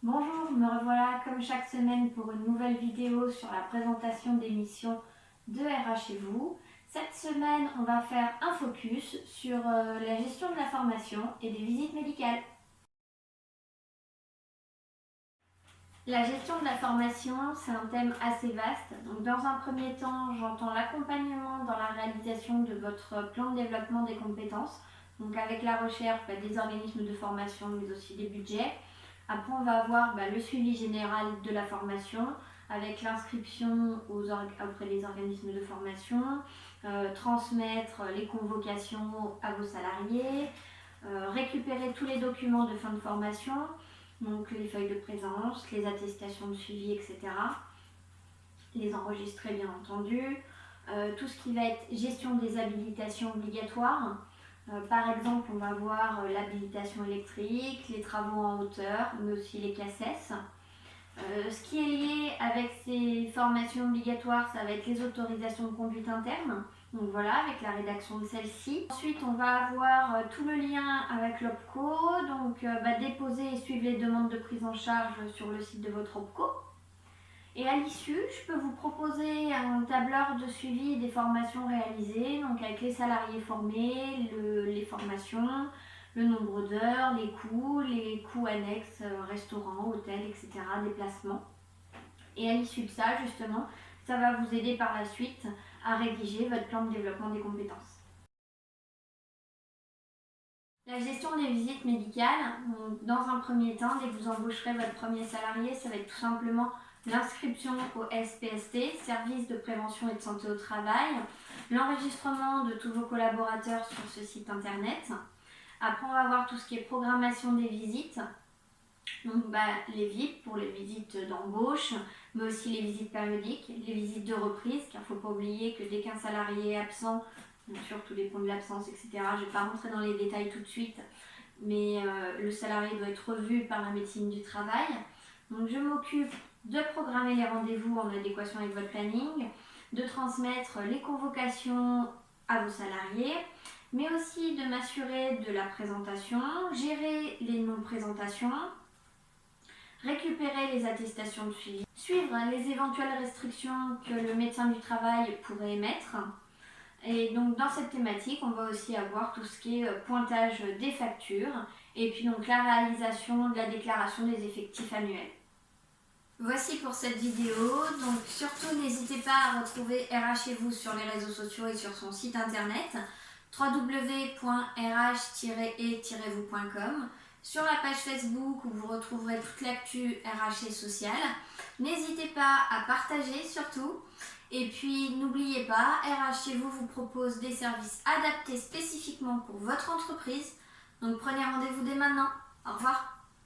Bonjour, me revoilà comme chaque semaine pour une nouvelle vidéo sur la présentation des missions de RH chez vous. Cette semaine, on va faire un focus sur la gestion de la formation et des visites médicales. La gestion de la formation, c'est un thème assez vaste. Donc, dans un premier temps, j'entends l'accompagnement dans la réalisation de votre plan de développement des compétences, donc avec la recherche des organismes de formation, mais aussi des budgets. Après, on va avoir le suivi général de la formation, avec l'inscription auprès des organismes de formation, transmettre les convocations à vos salariés, récupérer tous les documents de fin de formation, donc les feuilles de présence, les attestations de suivi, etc. Les enregistrer bien entendu. Tout ce qui va être gestion des habilitations obligatoires. Par exemple, on va voir l'habilitation électrique, les travaux en hauteur, mais aussi les CACES. Ce qui est lié avec ces formations obligatoires, ça va être les autorisations de conduite interne. Donc voilà, avec la rédaction de celle-ci. Ensuite, on va avoir tout le lien avec l'OPCO. Donc déposer et suivre les demandes de prise en charge sur le site de votre OPCO. Et à l'issue, je peux vous proposer un tableur de suivi des formations réalisées, donc avec les salariés formés, les formations, le nombre d'heures, les coûts annexes, restaurants, hôtels, etc., déplacements. Et à l'issue de ça, justement, ça va vous aider par la suite à rédiger votre plan de développement des compétences. La gestion des visites médicales, donc dans un premier temps, dès que vous embaucherez votre premier salarié, ça va être tout simplement l'inscription au SPST, Service de prévention et de santé au travail, l'enregistrement de tous vos collaborateurs sur ce site internet. Après, on va voir tout ce qui est programmation des visites. Donc les VIP pour les visites d'embauche, mais aussi les visites périodiques, les visites de reprise, car il ne faut pas oublier que dès qu'un salarié est absent, bien sûr tout dépend de l'absence, etc. Je ne vais pas rentrer dans les détails tout de suite, mais le salarié doit être revu par la médecine du travail. Donc je m'occupe de programmer les rendez-vous en adéquation avec votre planning, de transmettre les convocations à vos salariés, mais aussi de m'assurer de la présentation, gérer les non-présentations, récupérer les attestations de suivi, suivre les éventuelles restrictions que le médecin du travail pourrait émettre. Et donc dans cette thématique, on va aussi avoir tout ce qui est pointage des factures et puis donc la réalisation de la déclaration des effectifs annuels. Voici pour cette vidéo, donc surtout n'hésitez pas à retrouver RH chez vous sur les réseaux sociaux et sur son site internet www.rh-et-vous.com, sur la page Facebook où vous retrouverez toute l'actu RH et sociale. N'hésitez pas à partager surtout. Et puis n'oubliez pas, RH chez vous vous propose des services adaptés spécifiquement pour votre entreprise. Donc prenez rendez-vous dès maintenant. Au revoir.